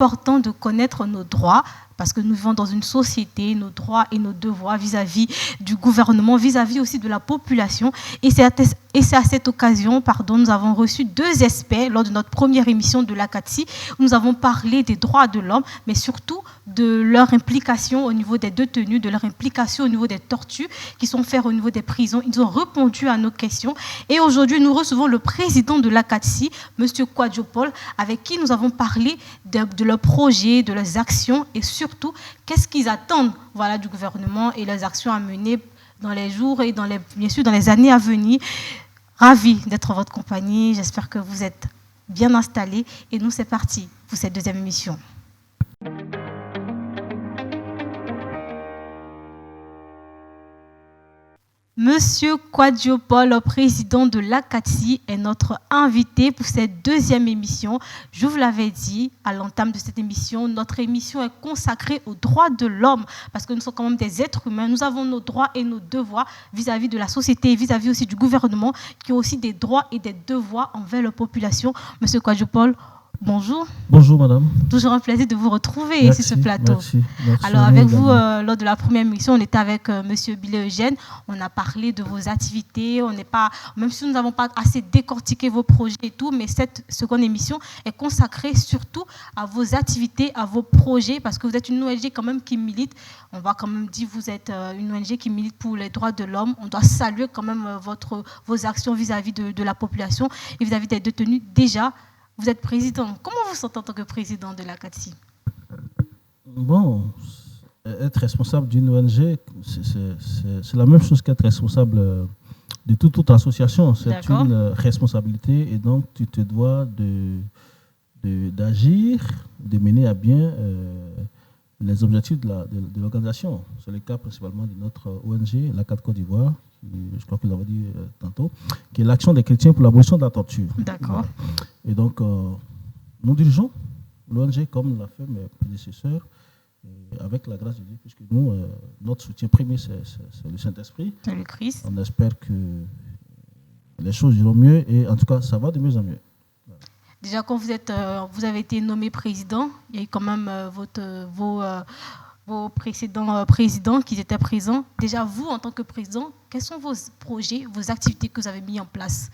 important de connaître nos droits parce que nous vivons dans une société, nos droits et nos devoirs vis-à-vis du gouvernement, vis-à-vis aussi de la population. Et c'est à cette occasion, nous avons reçu 2 experts lors de notre première émission de l'ACATSI. Nous avons parlé des droits de l'homme, mais surtout de leur implication au niveau des détenus, de leur implication au niveau des tortures qui sont faites au niveau des prisons. Ils ont répondu à nos questions. Et aujourd'hui, nous recevons le président de l'ACATSI, M. Kwadjo Paul, avec qui nous avons parlé de leurs projets, de leurs actions et surtout qu'est-ce qu'ils attendent du gouvernement et leurs actions à mener dans les jours et bien sûr dans les années à venir. Ravi d'être en votre compagnie. J'espère que vous êtes bien installés. Et nous, c'est parti pour cette 2e émission. Monsieur Kwadjo Paul, président de l'ACATSI, est notre invité pour cette 2e émission. Je vous l'avais dit à l'entame de cette émission, notre émission est consacrée aux droits de l'homme parce que nous sommes quand même des êtres humains. Nous avons nos droits et nos devoirs vis-à-vis de la société, vis-à-vis aussi du gouvernement qui ont aussi des droits et des devoirs envers leur population. Monsieur Kwadjo Paul, bonjour. Bonjour madame. Toujours un plaisir de vous retrouver sur ce plateau. Merci. Alors avec vous, lors de la première émission, on était avec monsieur Bilé Eugène. On a parlé de vos activités. Même si nous n'avons pas assez décortiqué vos projets et tout, mais cette seconde émission est consacrée surtout à vos activités, à vos projets, parce que vous êtes une ONG quand même qui milite. On va quand même dire vous êtes une ONG qui milite pour les droits de l'homme. On doit saluer quand même vos actions vis-à-vis de la population et vis-à-vis des détenus. Déjà, vous êtes président. Comment vous sentez en tant que président de l'ACATSI? Bon, être responsable d'une ONG, c'est la même chose qu'être responsable de toute autre association. C'est une responsabilité et donc tu te dois d'agir, de mener à bien les objectifs de l'organisation. C'est le cas principalement de notre ONG, l'ACAT Côte d'Ivoire, je crois que vous l'avez dit tantôt, qui est l'action des chrétiens pour l'abolition de la torture. D'accord. Et donc, nous dirigeons l'ONG comme l'a fait mes prédécesseurs, avec la grâce de Dieu, puisque nous, notre soutien premier, c'est le Saint-Esprit. C'est le Christ. On espère que les choses iront mieux et en tout cas, ça va de mieux en mieux. Voilà. Déjà, quand vous avez été nommé président, il y a eu quand même vos précédents présidents qui étaient présents. Déjà, vous, en tant que président, quels sont vos projets, vos activités que vous avez mis en place?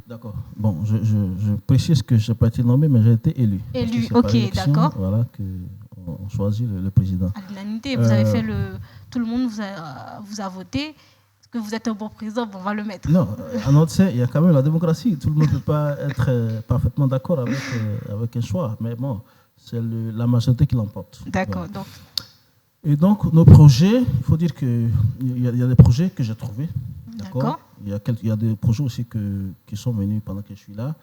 D'accord. Bon, je précise que je n'ai pas été nommé, mais j'ai été élu. Élu, ok, d'accord. Voilà, qu'on choisit le président. À l'unanimité, vous avez fait tout le monde vous a voté. Est-ce que vous êtes un bon président? On va le mettre. Non, en autre il y a quand même la démocratie. Tout le monde ne peut pas être parfaitement d'accord avec un choix. Mais bon, c'est la majorité qui l'emporte. D'accord. Voilà. Et donc, nos projets, il faut dire qu'il y a des projets que j'ai trouvés. D'accord. Il y a des projets aussi qui sont venus pendant que je suis là,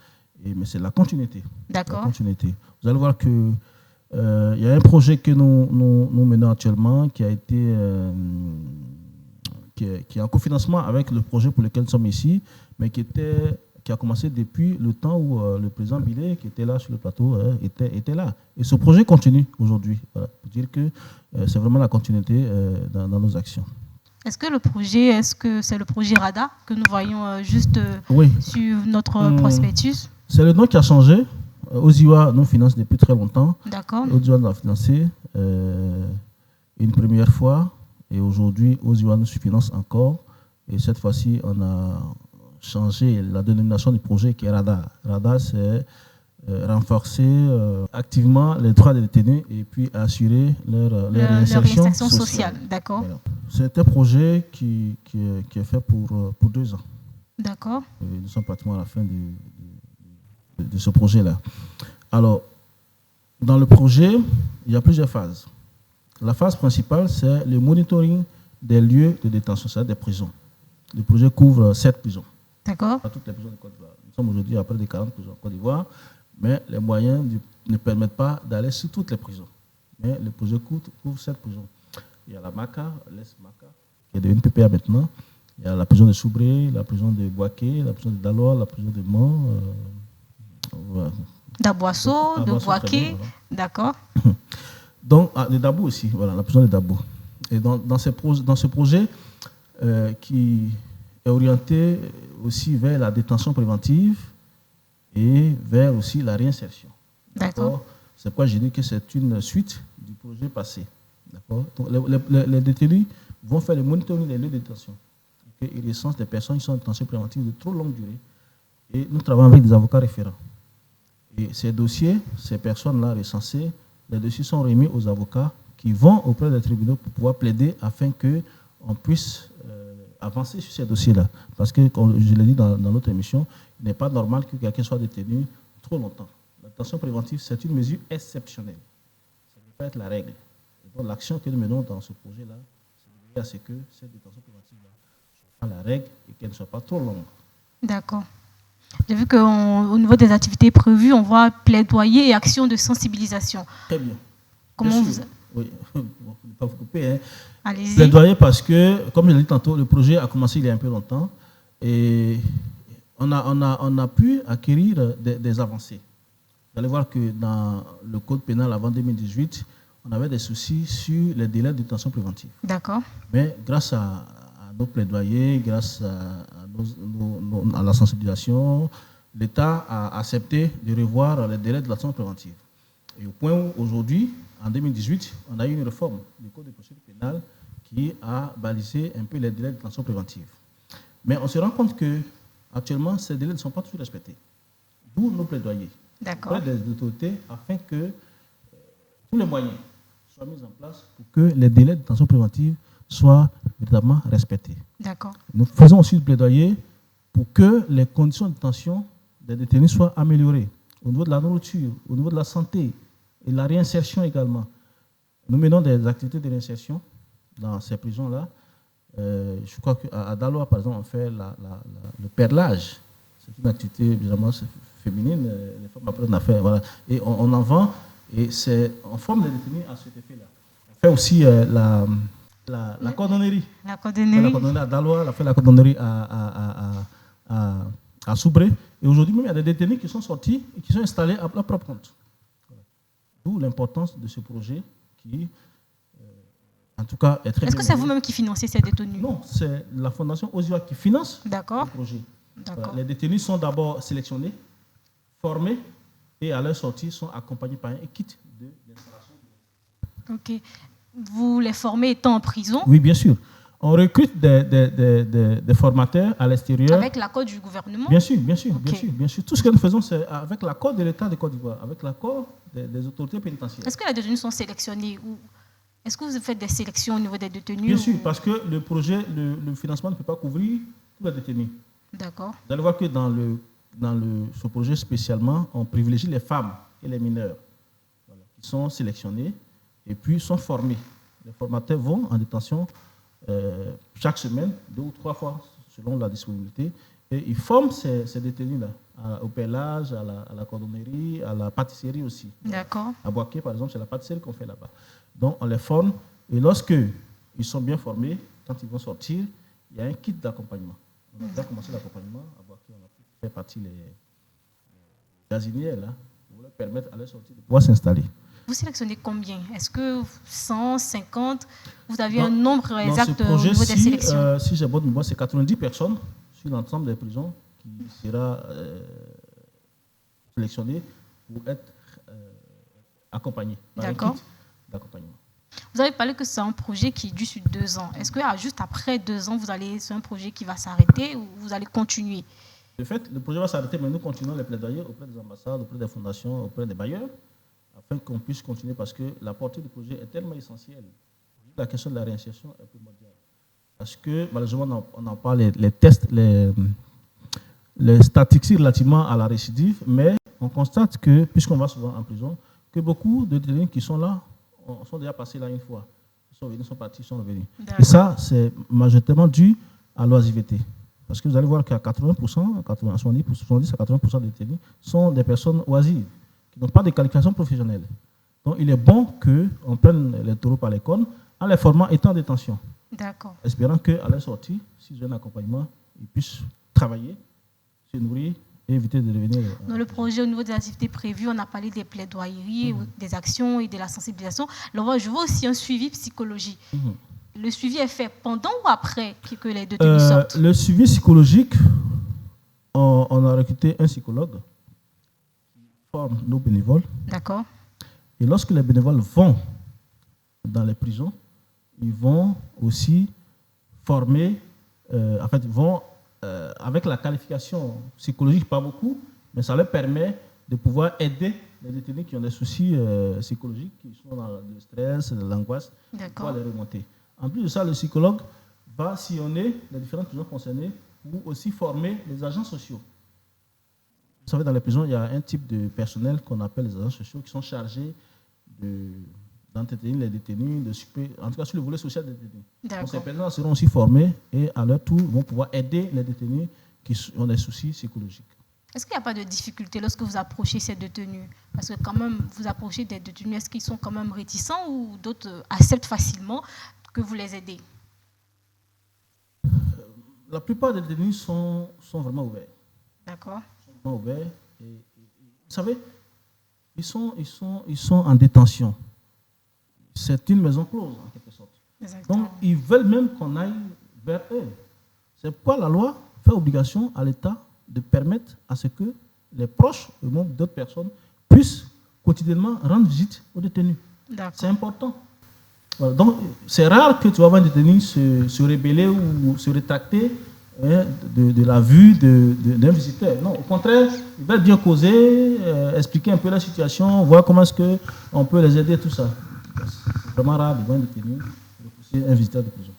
mais c'est la continuité. D'accord. La continuité. Vous allez voir que il y a un projet que nous menons actuellement qui a été qui est en cofinancement avec le projet pour lequel nous sommes ici, mais qui a commencé depuis le temps où le président Bilé, qui était là sur le plateau, était là. Et ce projet continue aujourd'hui. Voilà, pour dire que c'est vraiment la continuité dans nos actions. Est-ce que c'est le projet RADA que nous voyons juste sur notre prospectus? C'est le nom qui a changé. Oziwa nous finance depuis très longtemps. D'accord. Oziwa nous a financé une première fois et aujourd'hui Oziwa nous finance encore. Et cette fois-ci, on a changé la dénomination du projet qui est RADA. RADA, c'est renforcer activement les droits des détenus et puis assurer leur réinsertion sociale. D'accord. Voilà. C'est un projet qui est fait pour 2 ans. D'accord. Nous sommes pratiquement à la fin de ce projet-là. Alors, dans le projet, il y a plusieurs phases. La phase principale, c'est le monitoring des lieux de détention, c'est-à-dire des prisons. Le projet couvre 7 prisons. D'accord. Pas toutes les prisons de Côte d'Ivoire. Nous sommes aujourd'hui à près de 40 prisons en Côte d'Ivoire, mais les moyens ne permettent pas d'aller sur toutes les prisons. Mais le projet couvre 7 prisons. Il y a la Maka, l'Est-Maka, qui est devenue PPA maintenant. Il y a la prison de Soubré, la prison de Boaké, la prison de Daloa, la prison de Mans. Voilà. D'Aboisseau, de Boaké, voilà. D'accord. Donc, de Dabou aussi, voilà, la prison de Dabou. Et dans ce projet qui est orienté aussi vers la détention préventive et vers aussi la réinsertion. D'accord. C'est pourquoi j'ai dit que c'est une suite du projet passé. D'accord? Donc, les détenus vont faire le monitoring des lieux de détention. Ils recensent des personnes qui sont en détention préventive de trop longue durée. Et nous travaillons avec des avocats référents. Et ces dossiers, ces personnes-là recensées, les dossiers sont remis aux avocats qui vont auprès des tribunaux pour pouvoir plaider afin qu'on puisse avancer sur ces dossiers-là. Parce que, comme je l'ai dit dans notre émission, il n'est pas normal que quelqu'un soit détenu trop longtemps. La détention préventive, c'est une mesure exceptionnelle. Ça ne peut pas être la règle. Et donc, l'action que nous menons dans ce projet-là, c'est de veiller à ce que cette détention préventive-là soit pas la règle et qu'elle ne soit pas trop longue. D'accord. J'ai vu qu'au niveau des activités prévues, on voit plaidoyer et action de sensibilisation. Très bien. Comment bien vous... Oui, bon, ne pas vous couper. Hein. Allez-y. Plaidoyer parce que, comme je l'ai dit tantôt, le projet a commencé il y a un peu longtemps et on a pu acquérir des avancées. Vous allez voir que dans le code pénal avant 2018, on avait des soucis sur les délais de détention préventive. D'accord. Mais grâce à nos plaidoyers, grâce à la sensibilisation, l'État a accepté de revoir les délais de détention préventive. Et au point où aujourd'hui, en 2018, on a eu une réforme du code de procédure pénale qui a balisé un peu les délais de détention préventive. Mais on se rend compte qu'actuellement, ces délais ne sont pas toujours respectés. D'où nos plaidoyers. D'accord. Auprès des autorités afin que tous les moyens soient mis en place pour que les délais de détention préventive soient véritablement respectés. D'accord. Nous faisons aussi le plaidoyer pour que les conditions de détention des détenus soient améliorées au niveau de la nourriture, au niveau de la santé et la réinsertion également. Nous menons des activités de réinsertion dans ces prisons-là. Je crois qu'à Daloa, par exemple, on fait le perlage. C'est une activité évidemment féminine. Les femmes apprennent à faire. Voilà. Et on en vend. Et on forme les détenus à cet effet-là. On fait aussi la cordonnerie. La cordonnerie. La cordonnerie à Daloa, on a fait la cordonnerie à Soubré. Et aujourd'hui même, il y a des détenus qui sont sortis et qui sont installés à leur propre compte. D'où l'importance de ce projet qui, en tout cas, est très bien. Est-ce que c'est vous-même qui financez ces détenus? Non, c'est la Fondation Osiwa qui finance le projet. D'accord. Les détenus sont d'abord sélectionnés, formés et à leur sortie sont accompagnés par un kit d'installation. Ok. Vous les formez étant en prison? Oui, bien sûr. On recrute des formateurs à l'extérieur. Avec l'accord du gouvernement? Bien sûr, bien sûr, Okay. bien sûr. Tout ce que nous faisons, c'est avec l'accord de l'État de Côte d'Ivoire, avec l'accord des autorités pénitentiaires. Est-ce que les détenus sont sélectionnés ou est-ce que vous faites des sélections au niveau des détenus? Bien sûr, parce que le projet, le financement ne peut pas couvrir tous les détenus. D'accord. Vous allez voir que dans ce projet spécialement, on privilégie les femmes et les mineurs qui sont sélectionnés et puis sont formés. Les formateurs vont en détention chaque semaine, 2 ou 3 fois selon la disponibilité, et ils forment ces détenus-là au perlage, à la cordonnerie, à la pâtisserie aussi. D'accord. À Boaké, par exemple, c'est la pâtisserie qu'on fait là-bas. Donc, on les forme, et lorsque ils sont bien formés, quand ils vont sortir, il y a un kit d'accompagnement. On a déjà commencé l'accompagnement. À Boaké, on a fait partie les gazinières, là, pour leur permettre à leur sortie de pouvoir s'installer. Vous sélectionnez combien? Est-ce que 100, 50? Vous avez un nombre exact au niveau des sélections? Si j'ai bonne mémoire, c'est 90 personnes sur l'ensemble des prisons qui sera sélectionnées pour être accompagnées par un kit d'accompagnement. Vous avez parlé que c'est un projet qui dure sur 2 ans. Est-ce que juste après 2 ans, c'est un projet qui va s'arrêter ou vous allez continuer? De fait, le projet va s'arrêter, mais nous continuons les plaidoyers auprès des ambassades, auprès des fondations, auprès des bailleurs, afin qu'on puisse continuer parce que la portée du projet est tellement essentielle. La question de la réinsertion est primordiale. Parce que, malheureusement, on en parle, les tests, les statistiques relativement à la récidive, mais on constate que, puisqu'on va souvent en prison, que beaucoup de détenus qui sont là sont déjà passés là une fois. Ils sont venus, sont partis, ils sont revenus. Et ça, c'est majoritairement dû à l'oisiveté. Parce que vous allez voir qu'à 80%, 70 à 80% des détenus sont des personnes oisives, qui n'ont pas de qualification professionnelle. Donc, il est bon qu'on prenne les taureaux par les cornes en les formant étant en détention. D'accord. Espérant qu'à leur sortie, s'ils ont un accompagnement, ils puissent travailler, se nourrir et éviter de devenir... Dans le projet, au niveau des activités prévues, on a parlé des plaidoyeries, des actions et de la sensibilisation. Alors, je vois aussi un suivi psychologique. Le suivi est fait pendant ou après que les détenus sortent? Le suivi psychologique, on a recruté un psychologue qui forme nos bénévoles. D'accord. Et lorsque les bénévoles vont dans les prisons, ils vont aussi former, vont avec la qualification psychologique, pas beaucoup, mais ça leur permet de pouvoir aider les détenus qui ont des soucis psychologiques, qui sont dans le stress, l'angoisse, pour les remonter. En plus de ça, le psychologue va sillonner les différentes prisons concernées pour aussi former les agents sociaux. Vous savez, dans les prisons, il y a un type de personnel qu'on appelle les agents sociaux qui sont chargés d'entretenir les détenus, en tout cas sur le volet social des détenus. Donc, ces personnes seront aussi formées et à leur tour vont pouvoir aider les détenus qui ont des soucis psychologiques. Est-ce qu'il n'y a pas de difficulté lorsque vous approchez ces détenus? Parce que quand même, vous approchez des détenus, est-ce qu'ils sont quand même réticents ou d'autres acceptent facilement que vous les aidez? La plupart des détenus sont vraiment ouverts. D'accord. Ils sont vraiment ouverts. Et, vous savez, ils sont en détention. C'est une maison close, en quelque sorte. Exactement. Donc, ils veulent même qu'on aille vers eux. C'est pourquoi la loi fait obligation à l'État de permettre à ce que les proches et même d'autres personnes puissent quotidiennement rendre visite aux détenus. C'est important. Voilà. Donc, c'est rare que tu vas voir un détenu se rebeller ou se rétracter de la vue d'un visiteur. Non, au contraire, ils veulent bien causer, expliquer un peu la situation, voir comment est-ce qu'on peut les aider, tout ça. C'est vraiment rare de voir un détenu repousser un visiteur de prison.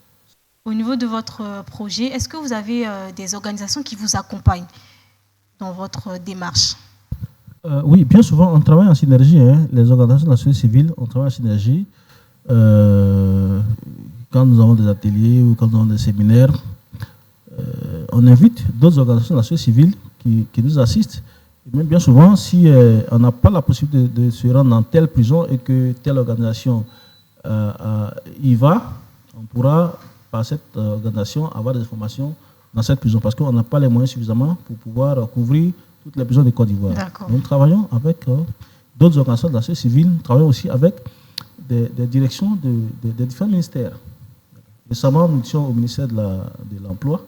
Au niveau de votre projet, est-ce que vous avez des organisations qui vous accompagnent dans votre démarche? Oui, bien souvent, on travaille en synergie. Les organisations de la société civile, on travaille en synergie. Quand nous avons des ateliers ou quand nous avons des séminaires, on invite d'autres organisations de la société civile qui nous assistent. Et même bien souvent, si on n'a pas la possibilité de se rendre dans telle prison et que telle organisation y va, on pourra, par cette organisation, avoir des informations dans cette prison parce qu'on n'a pas les moyens suffisamment pour pouvoir couvrir toutes les prisons de Côte d'Ivoire. Nous travaillons avec d'autres organisations de la société civile, nous travaillons aussi avec des directions des différents ministères. Récemment, nous étions au ministère de l'Emploi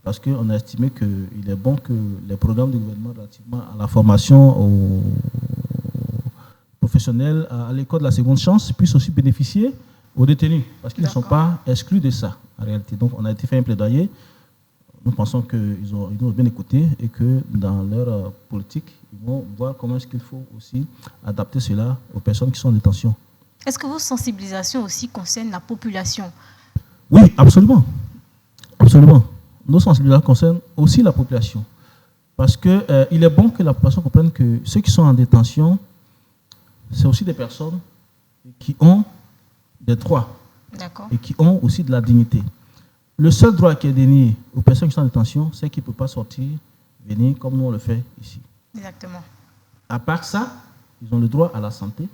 parce qu'on a estimé qu'il est bon que les programmes du gouvernement relativement à la formation aux professionnels à l'école de la seconde chance puissent aussi bénéficier aux détenus, parce qu'ils ne sont pas exclus de ça, en réalité. Donc, on a été fait un plaidoyer. Nous pensons qu'ils nous ont bien écoutés et que dans leur politique, ils vont voir comment est-ce qu'il faut aussi adapter cela aux personnes qui sont en détention. Est-ce que vos sensibilisations aussi concernent la population? Oui, absolument. Absolument. Nos sensibilisations concernent aussi la population. Parce qu'il est bon que la population comprenne que ceux qui sont en détention, c'est aussi des personnes qui ont des droits et qui ont aussi de la dignité. Le seul droit qui est dénié aux personnes qui sont en détention, c'est qu'ils ne peuvent pas sortir, venir comme nous on le fait ici. Exactement. À part ça, ils ont le droit à la santé,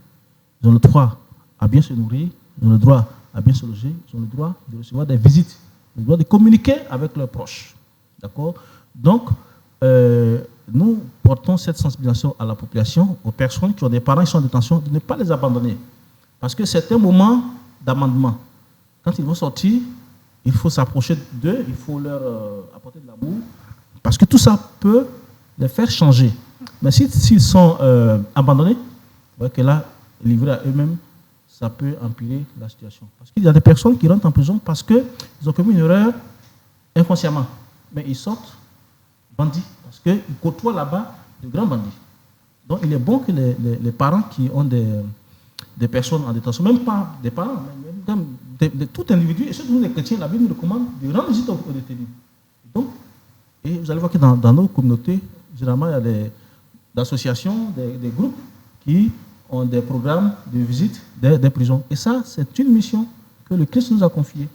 ils ont le droit à bien se nourrir, ils ont le droit à bien se loger, ils ont le droit de recevoir des visites, le droit de communiquer avec leurs proches. D'accord? Donc, nous portons cette sensibilisation à la population, aux personnes qui ont des parents qui sont en détention, de ne pas les abandonner. Parce que c'est un moment d'amendement. Quand ils vont sortir, il faut s'approcher d'eux, il faut leur apporter de l'amour, parce que tout ça peut les faire changer. Mais s'ils sont abandonnés, vous voyez que là, livrés à eux-mêmes, ça peut empirer la situation. Parce qu'il y a des personnes qui rentrent en prison parce qu'ils ont commis une erreur inconsciemment. Mais ils sortent bandits, parce qu'ils côtoient là-bas de grands bandits. Donc il est bon que les parents qui ont des personnes en détention, même pas des parents, mais de tout individu, et surtout les chrétiens, la Bible nous recommande de rendre visite aux détenus. Donc, et vous allez voir que dans nos communautés, généralement, il y a des associations, des groupes qui ont des programmes de visite des prisons. Et ça, c'est une mission que le Christ nous a confiée.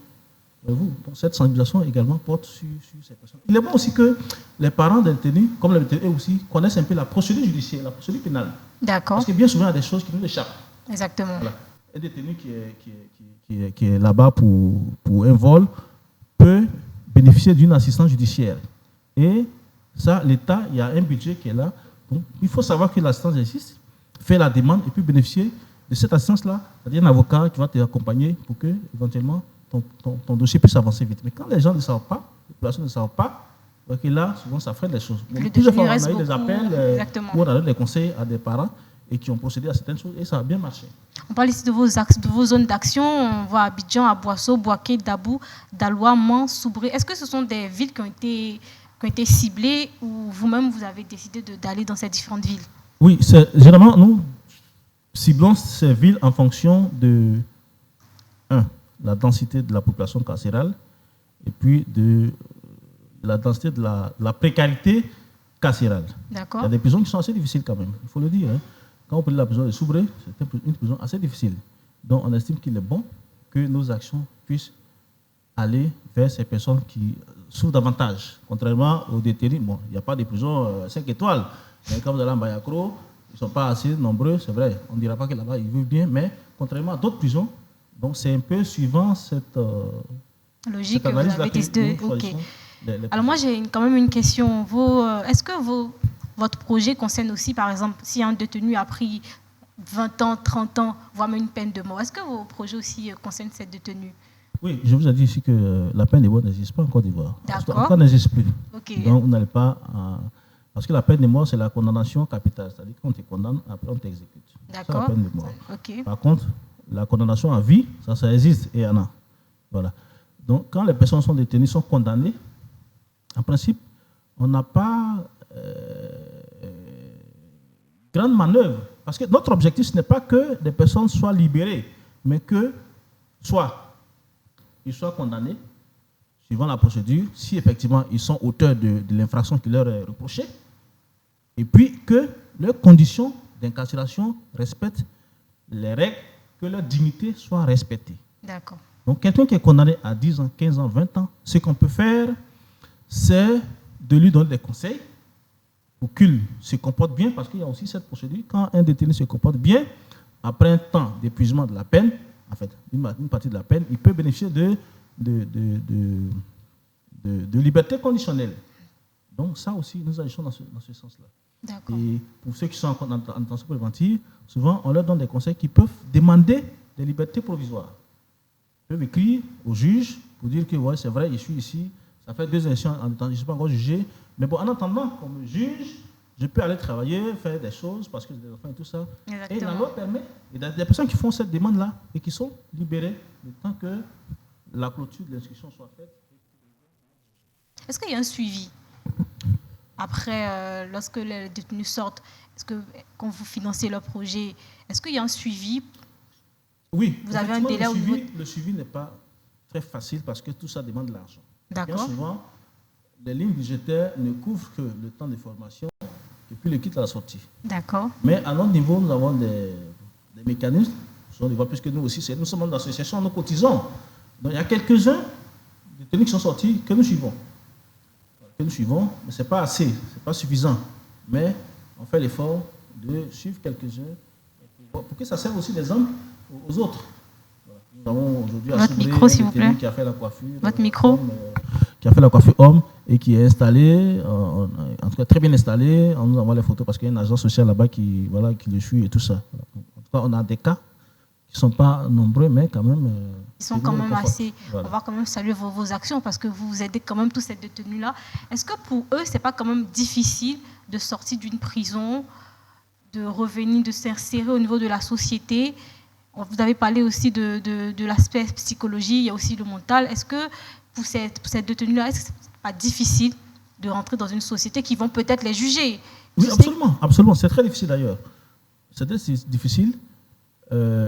Donc, cette sensibilisation également porte sur ces personnes. Il est bon aussi que les parents des détenus, comme les détenus aussi, connaissent un peu la procédure judiciaire, la procédure pénale. D'accord. Parce que bien souvent, il y a des choses qui nous échappent. Exactement. Voilà. Un détenu qui est là-bas pour un vol peut bénéficier d'une assistance judiciaire. Et ça, l'État, il y a un budget qui est là. Donc, il faut savoir que l'assistance existe, faire la demande et puis bénéficier de cette assistance-là. C'est-à-dire un avocat qui va t'accompagner pour que, éventuellement, ton dossier puisse avancer vite. Mais quand les gens ne savent pas, les populations ne savent pas, donc là, souvent, ça freine les choses. Plusieurs fois, on a eu des appels où on a donné des conseils à des parents. et qui ont procédé à certaines choses, et ça a bien marché. On parle ici de vos zones d'action. On voit Abidjan, Aboisseau, Boaké, Dabou, Daloa, Mans, Soubré. Est-ce que ce sont des villes qui ont été ciblées ou vous-même, vous avez décidé d'aller dans ces différentes villes? Oui, généralement, nous ciblons ces villes en fonction de, la densité de la population carcérale, et puis de la densité de la précarité carcérale. D'accord. Il y a des prisons qui sont assez difficiles quand même, il faut le dire. Hein. Quand on parle de la prison de Soubré, c'est une prison assez difficile. Donc on estime qu'il est bon que nos actions puissent aller vers ces personnes qui souffrent davantage. Contrairement aux détenus, bon, il n'y a pas de prison 5 étoiles. Mais quand vous allez en Bayakro, ils ne sont pas assez nombreux, c'est vrai. On ne dira pas que là-bas ils vivent bien, mais contrairement à d'autres prisons, donc c'est un peu suivant cette logique cette analyse que vous avez décidé. Ok. Les Alors moi j'ai quand même une question. Est-ce que votre projet concerne aussi, par exemple, si un détenu a pris 20 ans, 30 ans, voire même une peine de mort, est-ce que vos projets aussi concernent ces détenus? Oui, je vous ai dit ici que la peine de mort n'existe pas en Côte d'Ivoire. D'accord. Encore n'existe plus. Okay. Donc vous n'allez pas... parce que la peine de mort, c'est la condamnation capitale. C'est-à-dire qu'on te condamne, après on t'exécute. D'accord. C'est la peine de mort. Okay. Par contre, la condamnation à vie, ça existe et il y en a. Voilà. Donc quand les personnes sont détenues, sont condamnées, en principe, on n'a pas grande manœuvre. Parce que notre objectif, ce n'est pas que des personnes soient libérées, mais que soit ils soient condamnés, suivant la procédure, si effectivement ils sont auteurs de l'infraction qui leur est reprochée, et puis que leurs conditions d'incarcération respectent les règles, que leur dignité soit respectée. D'accord. Donc quelqu'un qui est condamné à 10 ans, 15 ans, 20 ans, ce qu'on peut faire, c'est de lui donner des conseils pour qu'il se comporte bien, parce qu'il y a aussi cette procédure. Quand un détenu se comporte bien, après un temps d'épuisement de la peine, en fait, une partie de la peine, il peut bénéficier de liberté conditionnelle. Donc ça aussi, nous agissons dans ce sens-là. D'accord. Et pour ceux qui sont en détention préventive, souvent, on leur donne des conseils qui peuvent demander des libertés provisoires. Ils peuvent écrire au juge pour dire que ouais, c'est vrai, je suis ici, ça fait 2 élections en détention, je ne suis pas encore jugé. Mais bon, en attendant qu'on me juge, je peux aller travailler, faire des choses parce que j'ai des enfants et tout ça. Exactement. Et la loi permet, il y a des personnes qui font cette demande-là et qui sont libérées le temps que la clôture de l'inscription soit faite. Est-ce qu'il y a un suivi après, lorsque les détenus sortent? Est-ce que quand vous financez leur projet, est-ce qu'il y a un suivi? Oui, vous avez un délai le suivi n'est pas très facile parce que tout ça demande de l'argent. D'accord. Bien souvent, les lignes budgétaires ne couvrent que le temps de formation et puis le kit à la sortie. D'accord. Mais à notre niveau, nous avons des mécanismes, puisque nous aussi, nous sommes dans l'association, nous cotisons. Donc il y a quelques-uns détenus qui sont sortis que nous suivons. Mais ce n'est pas assez, ce n'est pas suffisant. Mais on fait l'effort de suivre quelques-uns pour que ça serve aussi d'exemple aux autres. Nous avons aujourd'hui à Votre micro, s'il vous plaît. Qui a fait la coiffure. Votre micro. Qui a fait la coiffure homme et qui est installé, en tout cas très bien installé. On nous envoie les photos parce qu'il y a une agence sociale là-bas qui le suit et tout ça. En tout cas, on a des cas qui ne sont pas nombreux, mais quand même... Ils sont quand même assez... Voilà. On va quand même saluer vos actions parce que vous aidez quand même tous ces détenus-là. Est-ce que pour eux, ce n'est pas quand même difficile de sortir d'une prison, de revenir, de s'insérer au niveau de la société? Vous avez parlé aussi de l'aspect psychologie, il y a aussi le mental. Est-ce que pour ces détenus-là, est-ce que ce n'est pas difficile de rentrer dans une société qui vont peut-être les juger? Oui, absolument. C'est très difficile d'ailleurs. C'est très difficile,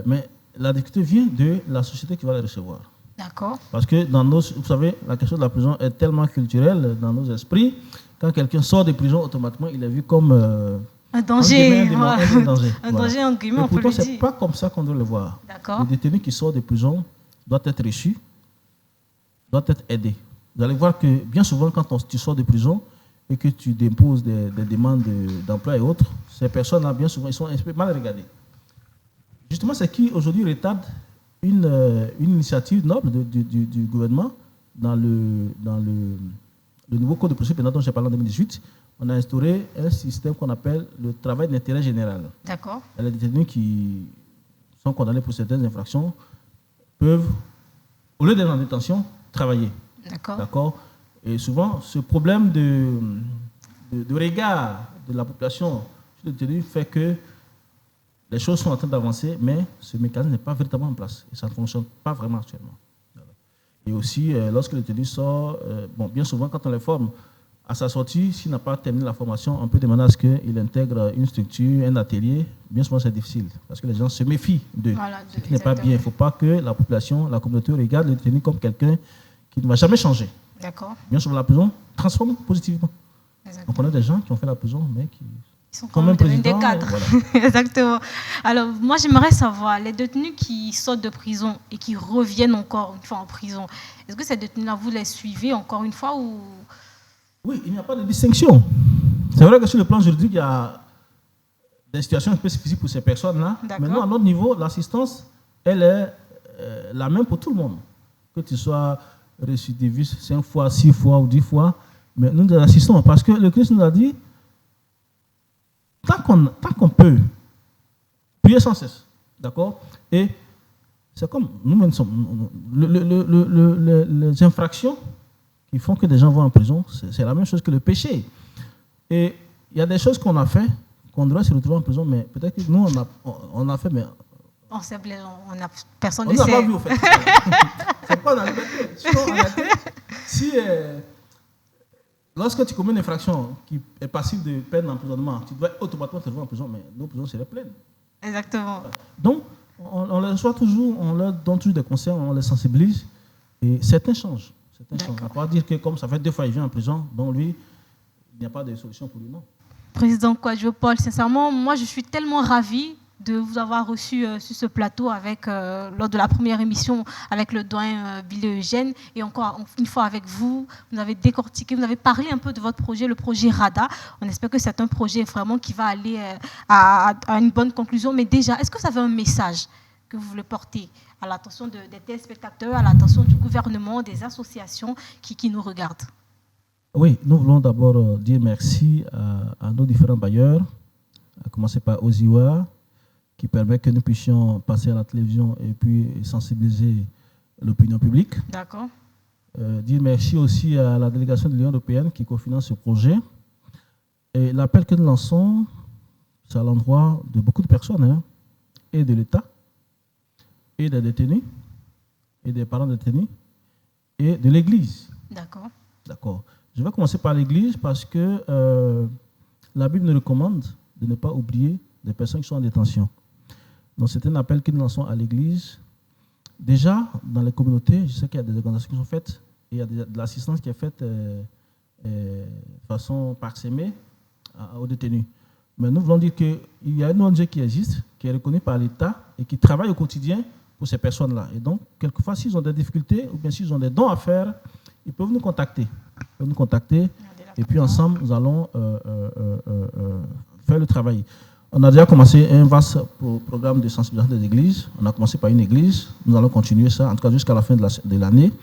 mais la difficulté vient de la société qui va les recevoir. D'accord. Parce que vous savez, la question de la prison est tellement culturelle dans nos esprits. Quand quelqu'un sort de prison, automatiquement, il est vu comme... un danger. Un danger, un danger, en guillemets, on peut le dire. Pourtant, ce n'est pas comme ça qu'on doit le voir. D'accord. Le détenu qui sort de prison doit être reçu, doit être aidé. Vous allez voir que bien souvent, quand tu sors de prison et que tu déposes des demandes d'emploi et autres, ces personnes-là, bien souvent, ils sont un peu mal regardées. Justement, c'est qui aujourd'hui retarde une initiative noble du gouvernement dans le nouveau code de procédure pénale dont j'ai parlé en 2018. On a instauré un système qu'on appelle le travail d'intérêt général. D'accord. Les détenus qui sont condamnés pour certaines infractions peuvent, au lieu d'être en détention, travailler. D'accord. Et souvent, ce problème de regard de la population sur les détenus fait que les choses sont en train d'avancer, mais ce mécanisme n'est pas véritablement en place. Et ça ne fonctionne pas vraiment actuellement. Voilà. Et aussi, lorsque le détenu sort, bien souvent, quand on les forme, à sa sortie, s'il n'a pas terminé la formation, on peut demander à ce qu'il intègre une structure, un atelier. Bien souvent, c'est difficile, parce que les gens se méfient d'eux, ce qui n'est pas bien. Il ne faut pas que la population, la communauté regarde le détenu comme quelqu'un qui ne va jamais changer. D'accord. Bien souvent, la prison transforme positivement. Exactement. On connaît des gens qui ont fait la prison, mais qui sont quand même devenus des cadres. Voilà. Exactement. Alors, moi, j'aimerais savoir, les détenus qui sortent de prison et qui reviennent encore une fois en prison, est-ce que ces détenus-là, vous les suivez encore une fois ou... Oui, il n'y a pas de distinction. C'est vrai que sur le plan juridique, il y a des situations un peu spécifiques pour ces personnes-là. Mais nous, à notre niveau, l'assistance, elle est la même pour tout le monde. Que tu sois récidiviste 5 fois, 6 fois ou 10 fois, mais nous les assistons. Parce que le Christ nous a dit, tant qu'on peut, prier sans cesse. D'accord? Et c'est comme nous-mêmes sommes. Les infractions qui font que des gens vont en prison, c'est la même chose que le péché. Et il y a des choses qu'on a fait, qu'on devrait se retrouver en prison, mais peut-être que nous, on a fait, mais... Personne ne sait. On n'a pas vu, au fait. C'est pas dans la liberté. Si, lorsque tu commets une infraction qui est passible de peine d'emprisonnement, tu dois automatiquement te retrouver en prison, mais nos prisons seraient pleines. Exactement. Donc, on les reçoit toujours, on leur donne toujours des conseils, on les sensibilise, et certains changent. On ne va pas dire que comme ça fait 2 fois qu'il vient en prison, donc lui, il n'y a pas de solution pour lui, non. Président Kouadio Paul, sincèrement, moi je suis tellement ravie de vous avoir reçu sur ce plateau lors de la première émission avec le doyen Billy Eugène, et encore une fois avec vous, vous avez décortiqué, vous avez parlé un peu de votre projet, le projet RADA. On espère que c'est un projet vraiment qui va aller à une bonne conclusion, mais déjà, est-ce que vous avez un message que vous voulez porter à l'attention des téléspectateurs, à l'attention du gouvernement, des associations qui nous regardent? Oui, nous voulons d'abord dire merci à nos différents bailleurs, à commencer par Oziwa, qui permet que nous puissions passer à la télévision et puis sensibiliser l'opinion publique. D'accord. Dire merci aussi à la délégation de l'Union européenne qui cofinance ce projet. Et l'appel que nous lançons, c'est à l'endroit de beaucoup de personnes, et de l'État, et des détenus, et des parents détenus, et de l'Église. D'accord. D'accord. Je vais commencer par l'Église parce que la Bible nous recommande de ne pas oublier des personnes qui sont en détention. Donc c'est un appel que nous lançons à l'Église. Déjà, dans les communautés, je sais qu'il y a des organisations qui sont faites, et il y a de l'assistance qui est faite de façon parsemée aux détenus. Mais nous voulons dire qu'il y a une ONG qui existe, qui est reconnue par l'État et qui travaille au quotidien pour ces personnes-là. Et donc, quelquefois, s'ils ont des difficultés ou bien s'ils ont des dons à faire, ils peuvent nous contacter. Et puis ensemble, nous allons faire le travail. On a déjà commencé un vaste programme de sensibilisation des églises. On a commencé par une église. Nous allons continuer ça, en tout cas jusqu'à la fin de l'année.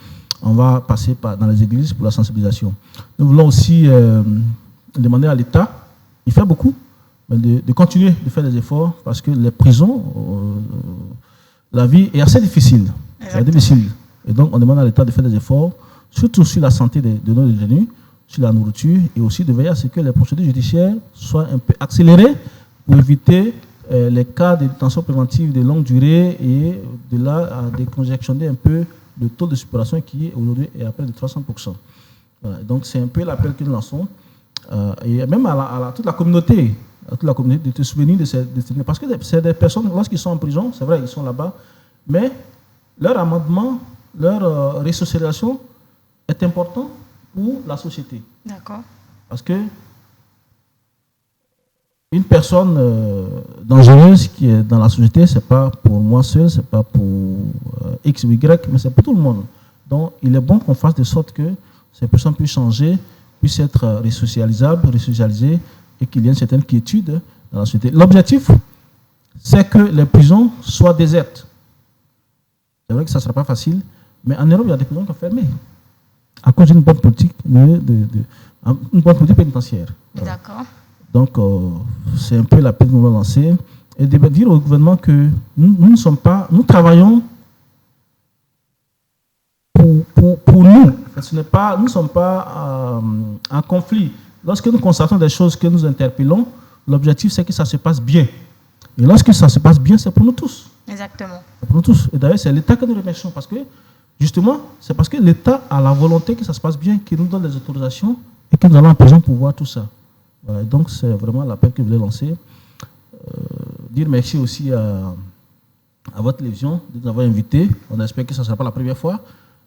On va passer dans les églises pour la sensibilisation. Nous voulons aussi demander à l'État, il fait beaucoup, mais de continuer de faire des efforts parce que les prisons, la vie est assez difficile. C'est difficile. Et donc, on demande à l'État de faire des efforts, surtout sur la santé de nos détenus, sur la nourriture, et aussi de veiller à ce que les procédures judiciaires soient un peu accélérées pour éviter les cas de détention préventive de longue durée et de là à décongestionner un peu le taux de supération qui aujourd'hui est à près de 300%. Voilà. Donc, c'est un peu l'appel que nous lançons. Et même à toute la communauté de te souvenir de ces détenus. Parce que c'est des personnes, lorsqu'ils sont en prison, c'est vrai, ils sont là-bas, mais leur amendement, leur resocialisation est important pour la société. D'accord. Parce que une personne dangereuse qui est dans la société, ce n'est pas pour moi seul, ce n'est pas pour X ou Y, mais c'est pour tout le monde. Donc, il est bon qu'on fasse de sorte que ces personnes puissent changer, puissent être resocialisées et qu'il y ait une certaine quiétude dans la société. L'objectif, c'est que les prisons soient désertes. C'est vrai que ça ne sera pas facile, mais en Europe, il y a des prisons qui sont fermées à cause d'une bonne politique, une bonne politique pénitentiaire. D'accord. Donc, c'est un peu l'appel que nous allons lancer et de dire au gouvernement que nous travaillons pour nous. Nous ne sommes pas en conflit. Lorsque nous constatons des choses que nous interpellons, l'objectif, c'est que ça se passe bien. Et lorsque ça se passe bien, c'est pour nous tous. Exactement. C'est pour nous tous. Et d'ailleurs, c'est l'État que nous remercions parce que, justement, c'est parce que l'État a la volonté que ça se passe bien, qu'il nous donne les autorisations et que nous allons en prison pour voir tout ça. Voilà, et donc, c'est vraiment l'appel que je voulais lancer. Dire merci aussi à votre télévision de nous avoir invités. On espère que ça ne sera pas la première fois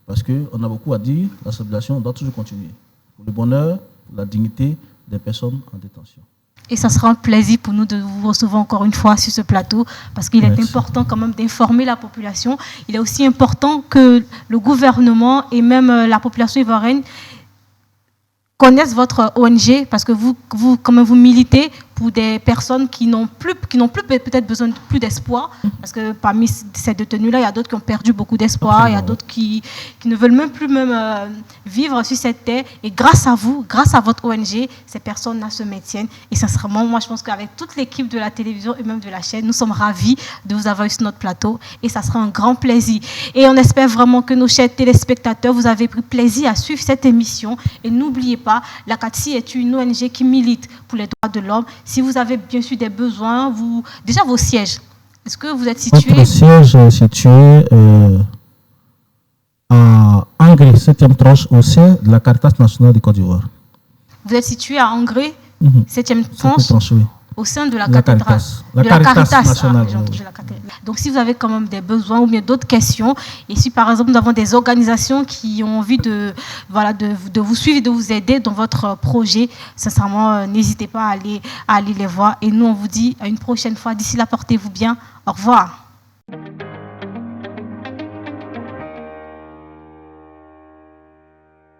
parce qu'on a beaucoup à dire. La sensibilisation doit toujours continuer pour le bonheur, pour la dignité des personnes en détention. Et ça sera un plaisir pour nous de vous recevoir encore une fois sur ce plateau parce qu'il est important quand même d'informer la population. Il est aussi important que le gouvernement et même la population ivoirienne connaissent votre ONG parce que vous quand même vous militez pour des personnes qui n'ont plus peut-être besoin de plus d'espoir parce que parmi ces détenus-là, il y a d'autres qui ont perdu beaucoup d'espoir, il y a d'autres qui ne veulent même plus vivre sur cette terre et grâce à vous, grâce à votre ONG, ces personnes-là se maintiennent et sincèrement, moi je pense qu'avec toute l'équipe de la télévision et même de la chaîne, nous sommes ravis de vous avoir eu sur notre plateau et ça sera un grand plaisir. Et on espère vraiment que nos chers téléspectateurs, vous avez pris plaisir à suivre cette émission et n'oubliez pas, la CATSI est une ONG qui milite pour les droits de l'homme. Si vous avez bien sûr des besoins, déjà vos sièges, est-ce que vous êtes situé? Notre siège est situé à Angré, 7e tranche au sein de la Caritas nationale de Côte d'Ivoire. Vous êtes situé à Angré, 7e tranche, oui. Au sein de la cathédrale. La Caritas nationale. Donc si vous avez quand même des besoins ou bien d'autres questions, et si par exemple nous avons des organisations qui ont envie de vous suivre et de vous aider dans votre projet, sincèrement, n'hésitez pas à aller les voir. Et nous, on vous dit à une prochaine fois. D'ici là, portez-vous bien. Au revoir.